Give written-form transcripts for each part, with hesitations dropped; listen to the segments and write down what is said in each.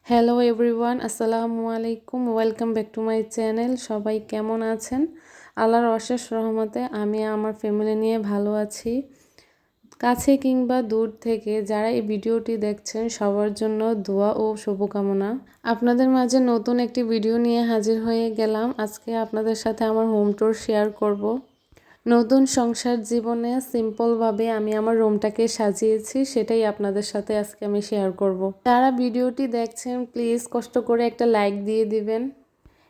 Hello everyone, আসসালামু আলাইকুম। Welcome back to my channel. সবাই কেমন আছেন? আল্লাহর অশেষ রহমতে আমি আমার ফ্যামিলি নিয়ে ভালো আছি। কাছে কিংবা দূর থেকে যারা এই ভিডিওটি দেখছেন সবার জন্য দোয়া ও শুভকামনা। আপনাদের মাঝে নতুন একটি ভিডিও নিয়ে হাজির হয়ে গেলাম। আজকে আপনাদের সাথে আমার হোম ট্যুর শেয়ার করব। নতুন সংসার জীবনে সিম্পলভাবে আমি আমার রুমটাকে সাজিয়েছি, সেটাই আপনাদের সাথে আজকে আমি শেয়ার করব। যারা ভিডিওটি দেখছেন প্লিজ কষ্ট করে একটা লাইক দিয়ে দিবেন।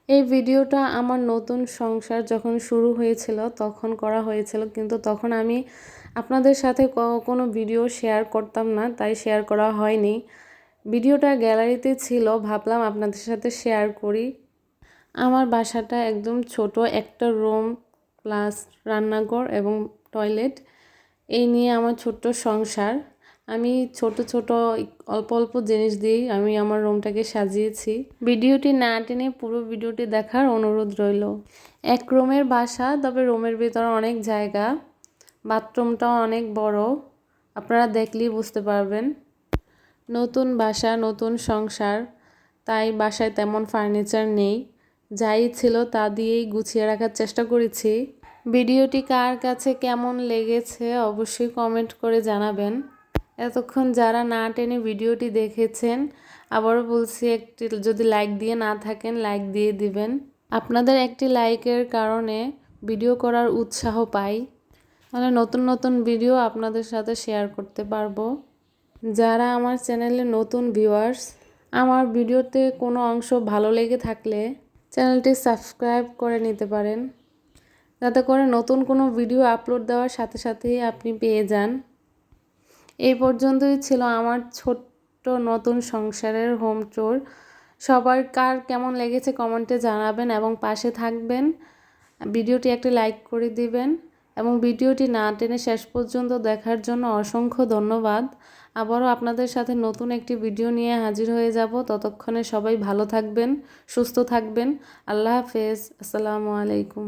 এই ভিডিওটা আমার নতুন সংসার যখন শুরু হয়েছিল তখন করা হয়েছিল, কিন্তু তখন আমি আপনাদের সাথে কোনো ভিডিও শেয়ার করতাম না, তাই শেয়ার করা হয়নি। ভিডিওটা গ্যালারিতে ছিল, ভাবলাম আপনাদের সাথে শেয়ার করি। আমার বাসাটা একদম ছোট, একটা রুম প্লাস রান্নাঘর এবং টয়লেট, এই নিয়ে আমার ছোট্ট সংসার। আমি ছোট ছোট অল্প অল্প জিনিস দিয়েই আমি আমার রুমটাকে সাজিয়েছি। ভিডিওটি না টেনে পুরো ভিডিওটি দেখার অনুরোধ রইল। এক রুমের বাসা, তবে রুমের ভিতরে অনেক জায়গা, বাথরুমটাও অনেক বড়, আপনারা দেখলেই বুঝতে পারবেন। নতুন বাসা, নতুন সংসার, তাই বাসায় তেমন ফার্নিচার নেই, যাই ছিল তা দিয়েই গুছিয়ে রাখার চেষ্টা করেছি। ভিডিওটি কার কাছে কেমন লেগেছে অবশ্যই কমেন্ট করে জানাবেন। এতক্ষণ যারা না টেনে ভিডিওটি দেখেছেন, আবারও বলছি, একটি যদি লাইক দিয়ে না থাকেন লাইক দিয়ে দিবেন। আপনাদের একটি লাইকের কারণে ভিডিও করার উৎসাহ পাই, তাহলে নতুন নতুন ভিডিও আপনাদের সাথে শেয়ার করতে পারবো। যারা আমার চ্যানেলে নতুন ভিউয়ার্স, আমার ভিডিওতে কোনো অংশ ভালো লেগে থাকলে চ্যানেলটি সাবস্ক্রাইব করে নিতে পারেন, যাতে করে নতুন কোনো ভিডিও আপলোড দেওয়ার সাথে সাথেই আপনি পেয়ে যান। এই পর্যন্তই ছিল আমার ছোট্ট নতুন সংসারের হোম ট্যুর। সবার কার কেমন লেগেছে কমেন্টে জানাবেন এবং পাশে থাকবেন। ভিডিওটি একটি লাইক করে দিবেন এবং ভিডিওটি না টেনে শেষ পর্যন্ত দেখার জন্য অসংখ্য ধন্যবাদ। আবারও আপনাদের সাথে নতুন একটি ভিডিও নিয়ে হাজির হয়ে যাব। ততক্ষণে সবাই ভালো থাকবেন, সুস্থ থাকবেন। আল্লাহ হাফেজ, আসসালামু আলাইকুম।